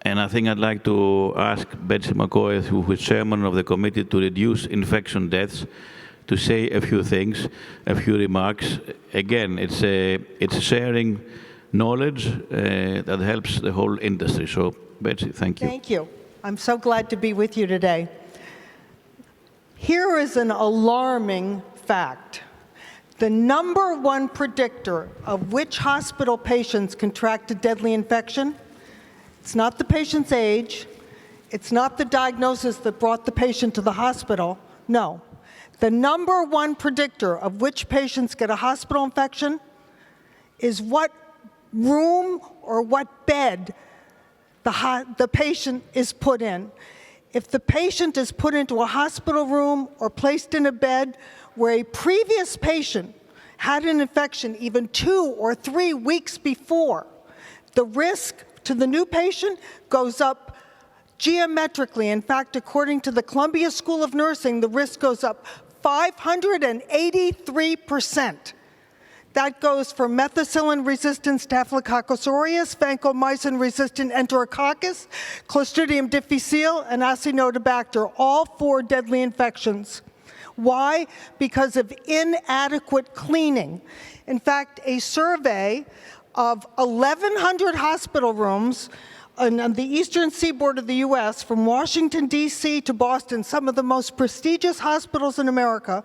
And I think I'd like to ask Betsy McCaughey, who is chairman of the Committee to Reduce Infection Deaths, to say a few things, a few remarks. Again, it's sharing knowledge that helps the whole industry. So, Betsy, thank you. Thank you. I'm so glad to be with you today. Here is an alarming fact. The number one predictor of which hospital patients contract a deadly infection, it's not the patient's age, it's not the diagnosis that brought the patient to the hospital, no. The number one predictor of which patients get a hospital infection is what room or what bed the patient is put in. If the patient is put into a hospital room or placed in a bed where a previous patient had an infection even 2 or 3 weeks before, the risk to the new patient goes up geometrically. In fact, according to the Columbia School of Nursing, the risk goes up 583%. That goes for methicillin-resistant Staphylococcus aureus, vancomycin-resistant Enterococcus, Clostridium difficile, and Acinetobacter, all 4 deadly infections. Why? Because of inadequate cleaning. In fact, a survey of 1,100 hospital rooms on the eastern seaboard of the U.S., from Washington, D.C. to Boston, some of the most prestigious hospitals in America,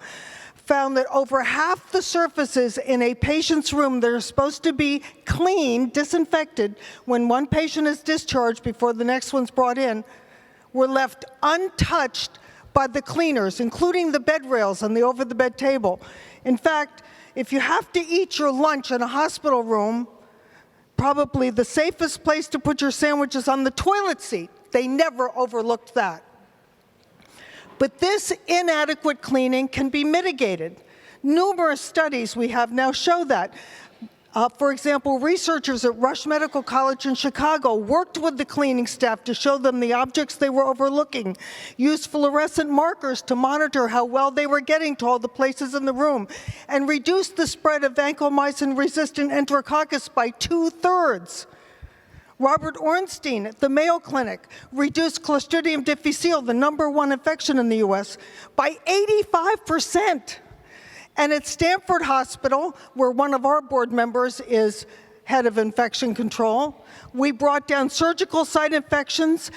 found that over half the surfaces in a patient's room that are supposed to be clean, disinfected, when one patient is discharged before the next one's brought in, were left untouched by the cleaners, including the bed rails and the over-the-bed table. In fact, if you have to eat your lunch in a hospital room, probably the safest place to put your sandwich is on the toilet seat. They never overlooked that. But this inadequate cleaning can be mitigated. Numerous studies we have now show that. For example, researchers at Rush Medical College in Chicago worked with the cleaning staff to show them the objects they were overlooking, used fluorescent markers to monitor how well they were getting to all the places in the room, and reduced the spread of vancomycin-resistant Enterococcus by 2/3. Robert Ornstein at the Mayo Clinic reduced Clostridium difficile, the #1 infection in the U.S., by 85%. And at Stanford Hospital, where one of our board members is head of infection control, we brought down surgical site infections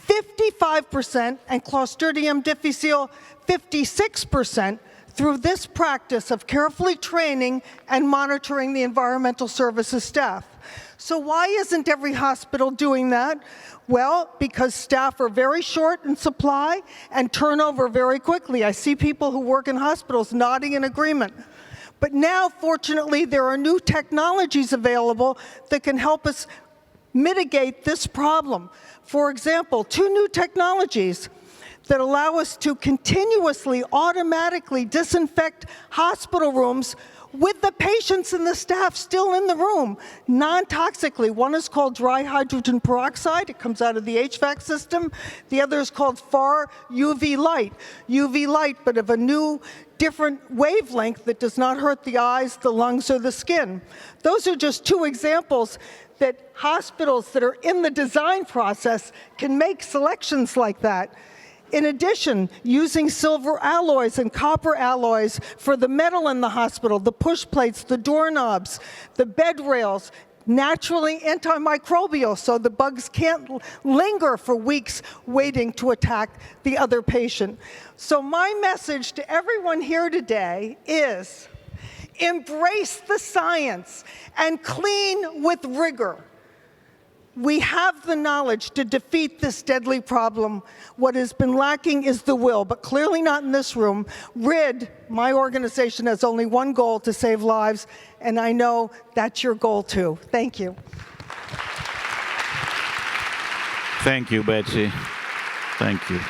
55% and Clostridium difficile 56% through this practice of carefully training and monitoring the environmental services staff. So why isn't every hospital doing that? Well, because staff are very short in supply and turnover very quickly. I see people who work in hospitals nodding in agreement. But now, fortunately, there are new technologies available that can help us mitigate this problem. For example, 2 new technologies that allow us to continuously, automatically disinfect hospital rooms with the patients and the staff still in the room, non-toxically. One is called dry hydrogen peroxide. It comes out of the HVAC system. The other is called far UV light. UV light, but of a new, different wavelength that does not hurt the eyes, the lungs, or the skin. Those are just 2 examples that hospitals that are in the design process can make selections like that. In addition, using silver alloys and copper alloys for the metal in the hospital, the push plates, the doorknobs, the bed rails, naturally antimicrobial, so the bugs can't linger for weeks waiting to attack the other patient. So my message to everyone here today is embrace the science and clean with rigor. We have the knowledge to defeat this deadly problem. What has been lacking is the will, but clearly not in this room. RID, my organization, has only one goal: to save lives, and I know that's your goal too. Thank you. Thank you, Betsy. Thank you.